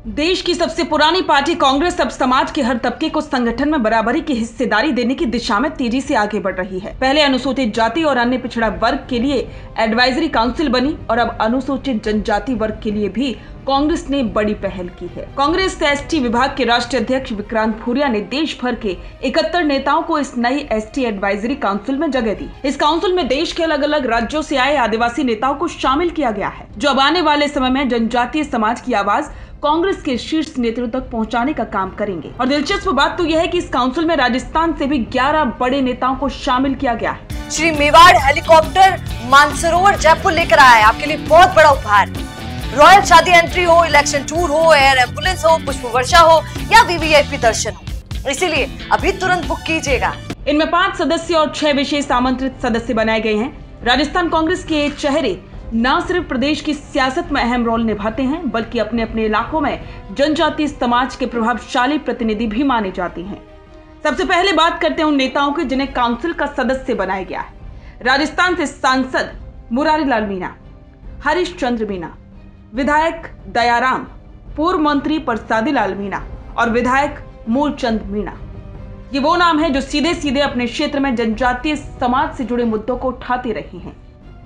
देश की सबसे पुरानी पार्टी कांग्रेस अब समाज के हर तबके को संगठन में बराबरी की हिस्सेदारी देने की दिशा में तेजी से आगे बढ़ रही है। पहले अनुसूचित जाति और अन्य पिछड़ा वर्ग के लिए एडवाइजरी काउंसिल बनी और अब अनुसूचित जनजाति वर्ग के लिए भी कांग्रेस ने बड़ी पहल की है। कांग्रेस एसटी विभाग के राष्ट्रीय अध्यक्ष विक्रांत भूरिया ने देश भर के 71 नेताओं को इस नई एसटी एडवाइजरी काउंसिल में जगह दी। इस काउंसिल में देश के अलग अलग राज्यों से आए आदिवासी नेताओं को शामिल किया गया है, जो अब आने वाले समय में जनजातीय समाज की आवाज कांग्रेस के शीर्ष नेतृत्व तक पहुंचाने का काम करेंगे। और दिलचस्प बात तो यह है कि इस काउंसिल में राजस्थान से भी 11 बड़े नेताओं को शामिल किया गया है। श्री मेवाड़ हेलीकॉप्टर मानसरोवर जयपुर लेकर आया है आपके लिए बहुत बड़ा उपहार। रॉयल शादी एंट्री हो, इलेक्शन टूर हो, एयर एम्बुलेंस हो, पुष्प वर्षा हो या वीवीआईपी दर्शन हो, इसीलिए अभी तुरंत बुक कीजिएगा। इनमें 5 सदस्य और 6 विशेष आमंत्रित सदस्य बनाए गए हैं। राजस्थान कांग्रेस के चेहरे न सिर्फ प्रदेश की सियासत में अहम रोल निभाते हैं, बल्कि अपने अपने इलाकों में जनजातीय समाज के प्रभावशाली प्रतिनिधि भी माने जाते हैं। सबसे पहले बात करते हैं उन नेताओं की जिन्हें काउंसिल का सदस्य बनाया गया है। राजस्थान से सांसद मुरारी लाल मीणा, हरीश चंद्र मीणा, विधायक दयाराम, पूर्व मंत्री प्रसादी लाल मीणा और विधायक मूलचंद मीणा। ये वो नाम है जो सीधे सीधे अपने क्षेत्र में जनजातीय समाज से जुड़े मुद्दों को उठाते रहे हैं।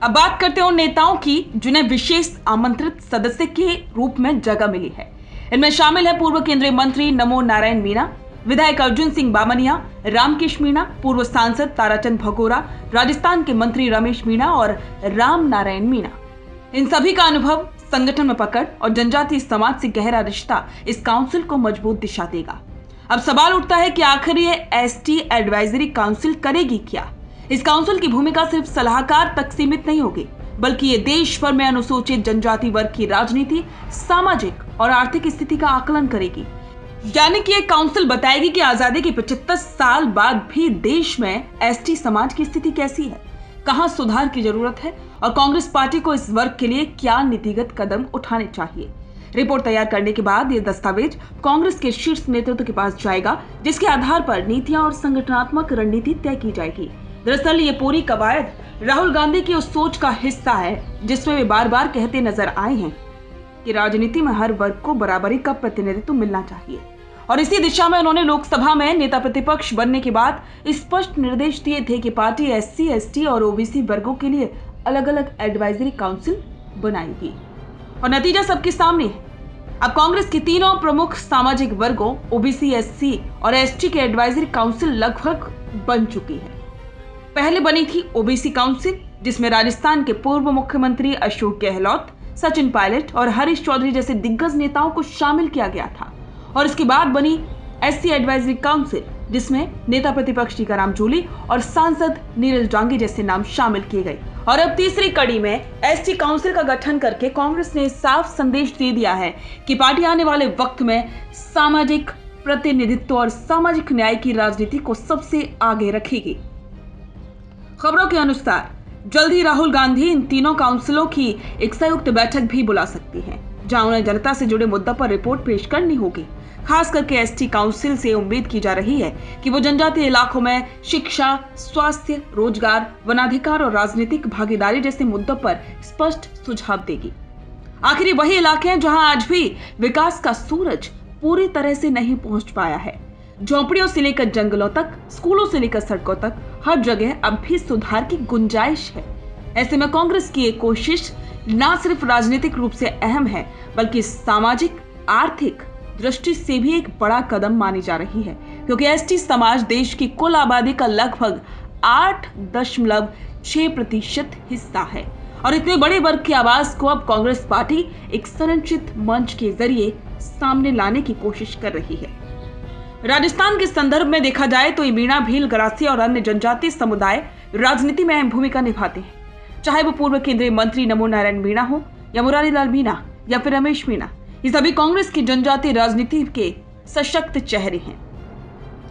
अब बात करते हैं उन नेताओं की जिन्हें विशेष आमंत्रित सदस्य के रूप में जगह मिली है। इनमें शामिल है पूर्व केंद्रीय मंत्री नमो नारायण मीणा, विधायक अर्जुन सिंह बामनिया, रामकेश मीणा, पूर्व सांसद ताराचंद भगोरा, राजस्थान के मंत्री रमेश मीणा और राम नारायण मीणा। इन सभी का अनुभव, संगठन में पकड़ और जनजातीय समाज से गहरा रिश्ता इस काउंसिल को मजबूत दिशा देगा। अब सवाल उठता है कि आखिर ये एसटी एडवाइजरी काउंसिल करेगी क्या? इस काउंसिल की भूमिका सिर्फ सलाहकार तक सीमित नहीं होगी, बल्कि ये देश भर में अनुसूचित जनजाति वर्ग की राजनीति, सामाजिक और आर्थिक स्थिति का आकलन करेगी। यानी कि ये काउंसिल बताएगी कि आजादी के 75 साल बाद भी देश में एसटी समाज की स्थिति कैसी है, कहां सुधार की जरूरत है और कांग्रेस पार्टी को इस वर्ग के लिए क्या नीतिगत कदम उठाने चाहिए। रिपोर्ट तैयार करने के बाद ये दस्तावेज कांग्रेस के शीर्ष नेतृत्व के पास जाएगा, जिसके आधार पर नीतियां और संगठनात्मक रणनीति तय की जाएगी। दरअसल ये पूरी कवायद राहुल गांधी की उस सोच का हिस्सा है जिसमें वे बार बार कहते नजर आए हैं कि राजनीति में हर वर्ग को बराबरी का प्रतिनिधित्व मिलना चाहिए। और इसी दिशा में उन्होंने लोकसभा में नेता प्रतिपक्ष बनने के बाद स्पष्ट निर्देश दिए थे कि पार्टी एससी, एसटी और ओबीसी वर्गों के लिए अलग अलग एडवाइजरी काउंसिल बनाएगी। और नतीजा सबके सामने है। अब कांग्रेस की तीनों प्रमुख सामाजिक वर्गों ओबीसी, एससी और एसटी के एडवाइजरी काउंसिल लगभग बन चुकी है। पहले बनी थी ओबीसी काउंसिल, जिसमें राजस्थान के पूर्व मुख्यमंत्री अशोक गहलोत, सचिन पायलट और हरीश चौधरी जैसे दिग्गज नेताओं को शामिल किया गया था। और इसके बाद बनी एससी एडवाइजरी काउंसिल, जिसमें नेता प्रतिपक्ष टीकाराम जूली और सांसद नीरज डांगी जैसे नाम शामिल किए गए। और अब तीसरी कड़ी में एसटी काउंसिल का गठन करके कांग्रेस ने साफ संदेश दे दिया है कि पार्टी आने वाले वक्त में सामाजिक प्रतिनिधित्व और सामाजिक न्याय की राजनीति को सबसे आगे रखेगी। खबरों के अनुसार जल्द ही राहुल गांधी इन तीनों काउंसिलों की एक संयुक्त बैठक भी बुला सकती हैं, जहां उन्हें जनता से जुड़े मुद्दों पर रिपोर्ट पेश करनी होगी। खास करके एसटी काउंसिल से उम्मीद की जा रही है कि वो जनजातीय इलाकों में शिक्षा, स्वास्थ्य, रोजगार, वनाधिकार और राजनीतिक भागीदारी जैसे मुद्दों पर स्पष्ट सुझाव देगी। आखिर वही इलाके हैं जहां आज भी विकास का सूरज पूरी तरह से नहीं पहुंच पाया है। झोंपड़ियों से लेकर जंगलों तक, स्कूलों से लेकर सड़कों तक, हर जगह अब भी सुधार की गुंजाइश है। ऐसे में कांग्रेस की एक कोशिश न सिर्फ राजनीतिक रूप से अहम है, बल्कि सामाजिक, आर्थिक दृष्टि से भी एक बड़ा कदम मानी जा रही है, क्योंकि एसटी समाज देश की कुल आबादी का लगभग 8.6% हिस्सा है। और इतने बड़े वर्ग की आवाज को अब कांग्रेस पार्टी एक संरचित मंच के जरिए सामने लाने की कोशिश कर रही है। राजस्थान के संदर्भ में देखा जाए तो ये मीणा, भील, गरासी और अन्य जनजातीय समुदाय राजनीति में अहम भूमिका निभाते हैं। चाहे वो पूर्व केंद्रीय मंत्री नमो नारायण मीणा हो या मुरारी लाल मीणा या फिर रमेश मीणा, ये सभी कांग्रेस की जनजातीय राजनीति के सशक्त चेहरे हैं।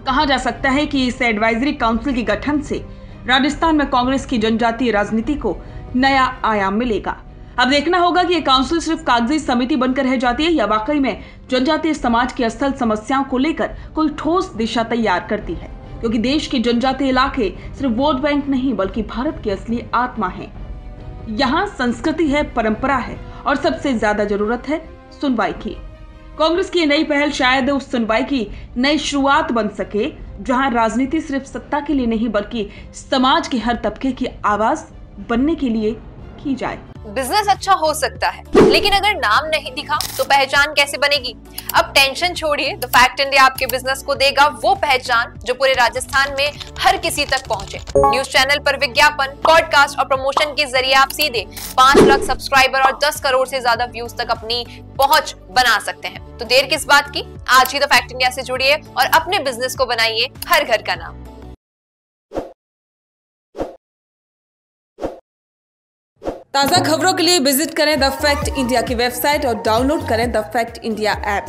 कहा जा सकता है कि इस एडवाइजरी काउंसिल के गठन से राजस्थान में कांग्रेस की जनजातीय राजनीति को नया आयाम मिलेगा। अब देखना होगा कि ये काउंसिल सिर्फ कागजी समिति बनकर रह जाती है या वाकई में जनजातीय समाज की असल समस्याओं को लेकर कोई ठोस दिशा तैयार करती है, क्योंकि देश के जनजातीय इलाके सिर्फ वोट बैंक नहीं बल्कि भारत की असली आत्मा है। यहाँ संस्कृति है, परंपरा है और सबसे ज्यादा जरूरत है सुनवाई की। कांग्रेस की नई पहल शायद उस सुनवाई की नई शुरुआत बन सके जहां राजनीति सिर्फ सत्ता के लिए नहीं बल्कि समाज के हर तबके की आवाज बनने के लिए की जाए। बिजनेस अच्छा हो सकता है, लेकिन अगर नाम नहीं दिखा तो पहचान कैसे बनेगी? अब टेंशन छोड़िए, द फैक्ट इंडिया आपके बिजनेस को देगा वो पहचान जो पूरे राजस्थान में हर किसी तक पहुंचे। न्यूज चैनल पर विज्ञापन, पॉडकास्ट और प्रमोशन के जरिए आप सीधे 5 लाख सब्सक्राइबर और 10 करोड़ से ज्यादा व्यूज तक अपनी पहुंच बना सकते हैं। तो देर किस बात की, आज ही द फैक्ट इंडिया से जुड़िए और अपने बिजनेस को बनाइए हर घर का नाम। ताज़ा खबरों के लिए विजिट करें द फैक्ट इंडिया की वेबसाइट और डाउनलोड करें द फैक्ट इंडिया ऐप।